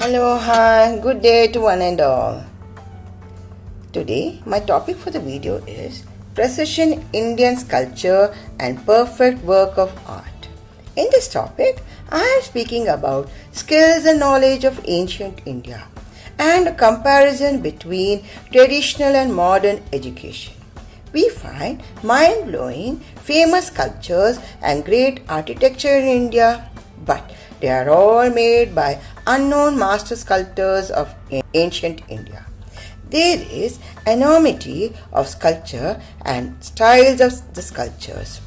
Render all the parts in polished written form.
Hello, hi, good day to one and all. Today, my topic for the video is Precision Indian Sculpture and Perfect Work of Art. In this topic, I am speaking about skills and knowledge of ancient India and a comparison between traditional and modern education. We find mind-blowing, famous sculptures and great architecture in India, but they are all made by unknown master sculptors of ancient India. There is enormity of sculpture and styles of the sculptures.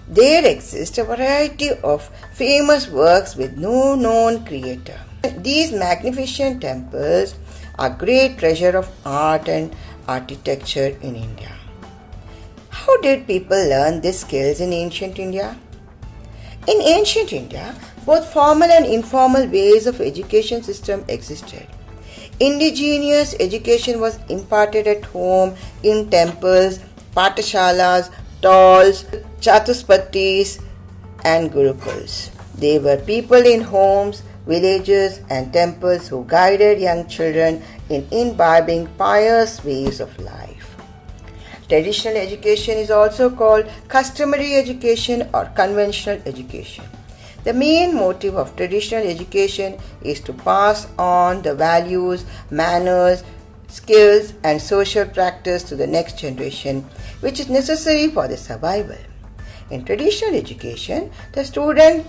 There exists a variety of famous works with no known creator. These magnificent temples are great treasure of art and architecture in India. How did people learn these skills in ancient India? In ancient India, both formal and informal ways of education system existed. Indigenous education was imparted at home, in temples, patashalas, stalls, chatuspatis, and gurukuls. They were people in homes, villages, and temples who guided young children in imbibing pious ways of life. Traditional education is also called customary education or conventional education. The main motive of traditional education is to pass on the values, manners, skills, and social practice to the next generation, which is necessary for their survival. In traditional education, the student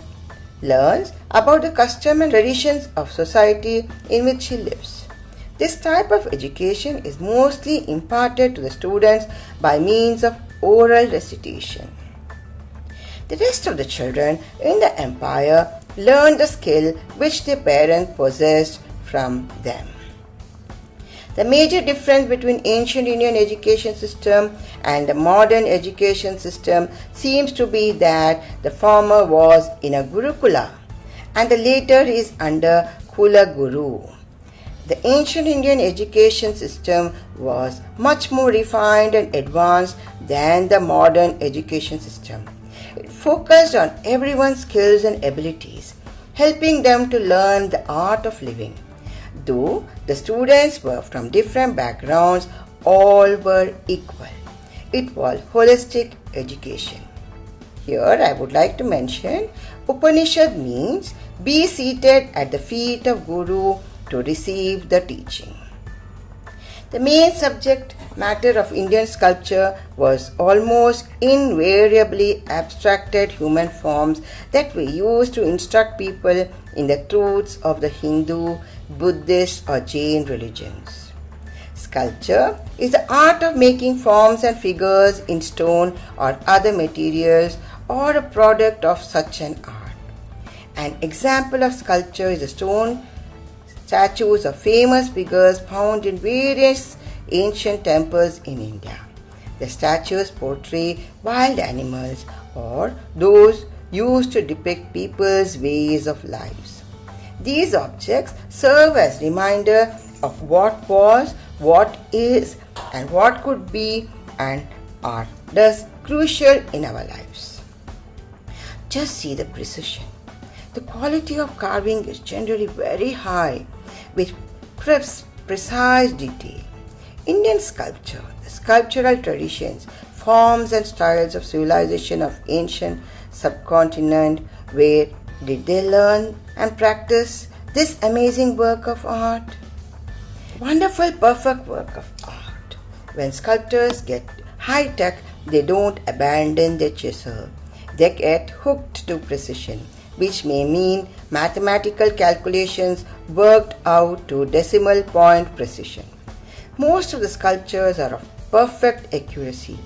learns about the custom and traditions of society in which he lives. This type of education is mostly imparted to the students by means of oral recitation. The rest of the children in the empire learned the skill which their parents possessed from them. The major difference between ancient Indian education system and the modern education system seems to be that the former was in a Gurukula and the later is under Kula Guru. The ancient Indian education system was much more refined and advanced than the modern education system. It focused on everyone's skills and abilities, helping them to learn the art of living. Though the students were from different backgrounds, all were equal. It was holistic education. Here I would like to mention Upanishad means be seated at the feet of Guru to receive the teaching. The main subject matter of Indian sculpture was almost invariably abstracted human forms that were used to instruct people in the truths of the Hindu, Buddhist or Jain religions. Sculpture is the art of making forms and figures in stone or other materials or a product of such an art. An example of sculpture is the stone statues of famous figures found in various ancient temples in India. The statues portray wild animals or those used to depict people's ways of lives. These objects serve as reminder of what was, what is, and what could be, and are thus crucial in our lives. Just see the precision. The quality of carving is generally very high, with precise detail. Indian sculpture, the sculptural traditions, forms and styles of civilization of ancient subcontinent, where did they learn and practice this amazing work of art? Wonderful, perfect work of art. When sculptors get high-tech, they don't abandon their chisel. They get hooked to precision, which may mean mathematical calculations worked out to decimal point precision. Most of the sculptures are of perfect accuracy,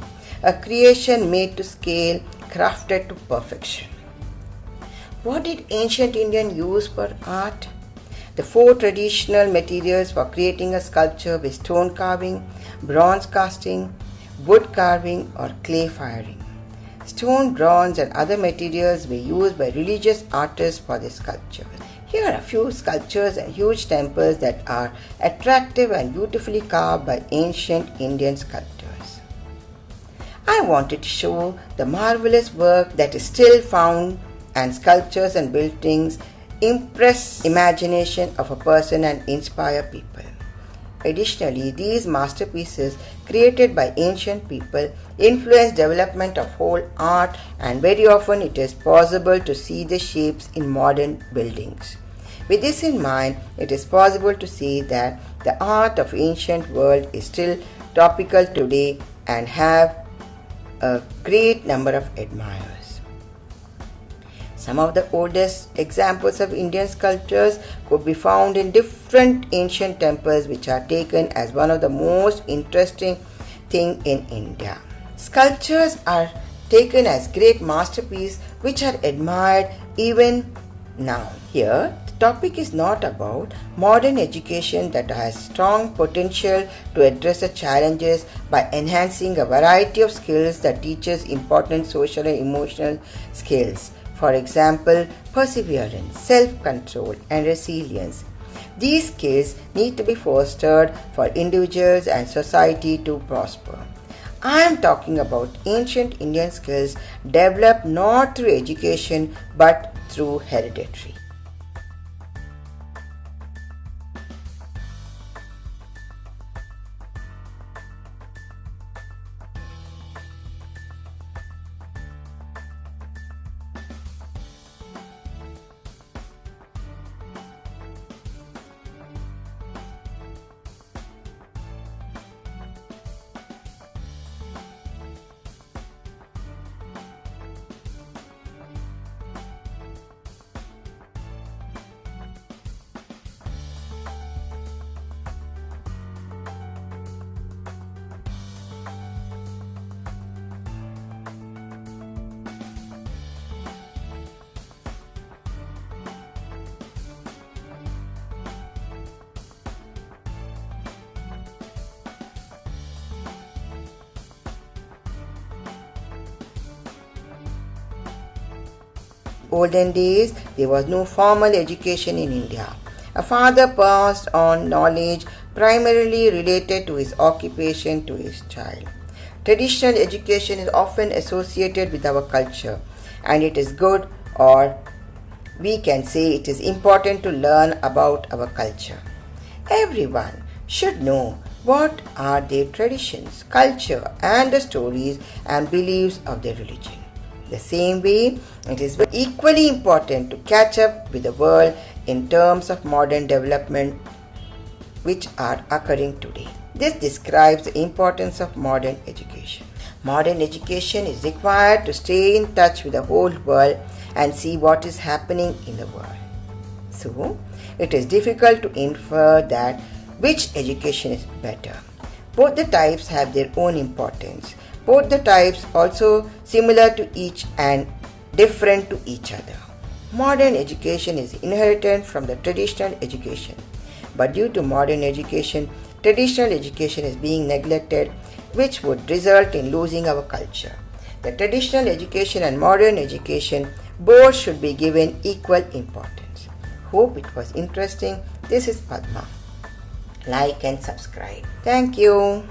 a creation made to scale, crafted to perfection. What did ancient Indians use for art? The four traditional materials for creating a sculpture were stone carving, bronze casting, wood carving, or clay firing. Stone, bronze, and other materials were used by religious artists for their sculpture. Here are a few sculptures and huge temples that are attractive and beautifully carved by ancient Indian sculptors. I wanted to show the marvelous work that is still found and sculptures and buildings impress imagination of a person and inspire people. Additionally, these masterpieces created by ancient people influence development of whole art, and very often it is possible to see the shapes in modern buildings. With this in mind, it is possible to see that the art of ancient world is still topical today and have a great number of admirers. Some of the oldest examples of Indian sculptures could be found in different ancient temples, which are taken as one of the most interesting things in India. Sculptures are taken as great masterpieces which are admired even now. Here, the topic is not about modern education that has strong potential to address the challenges by enhancing a variety of skills that teaches important social and emotional skills. For example, perseverance, self-control, and resilience. These skills need to be fostered for individuals and society to prosper. I am talking about ancient Indian skills developed not through education but through hereditary. Olden days, there was no formal education in India. A father passed on knowledge primarily related to his occupation to his child. Traditional education is often associated with our culture, and it is good, or we can say it is important to learn about our culture. Everyone should know what are their traditions, culture, and the stories and beliefs of their religion. The same way, it is equally important to catch up with the world in terms of modern development which are occurring today. This describes the importance of modern education. Modern education is required to stay in touch with the whole world and see what is happening in the world. So, it is difficult to infer that which education is better. Both the types have their own importance. Both the types also similar to each and different to each other. Modern education is inherited from the traditional education, but due to modern education, traditional education is being neglected, which would result in losing our culture. The traditional education and modern education both should be given equal importance. Hope it was interesting. This is Padma. Like and subscribe. Thank you.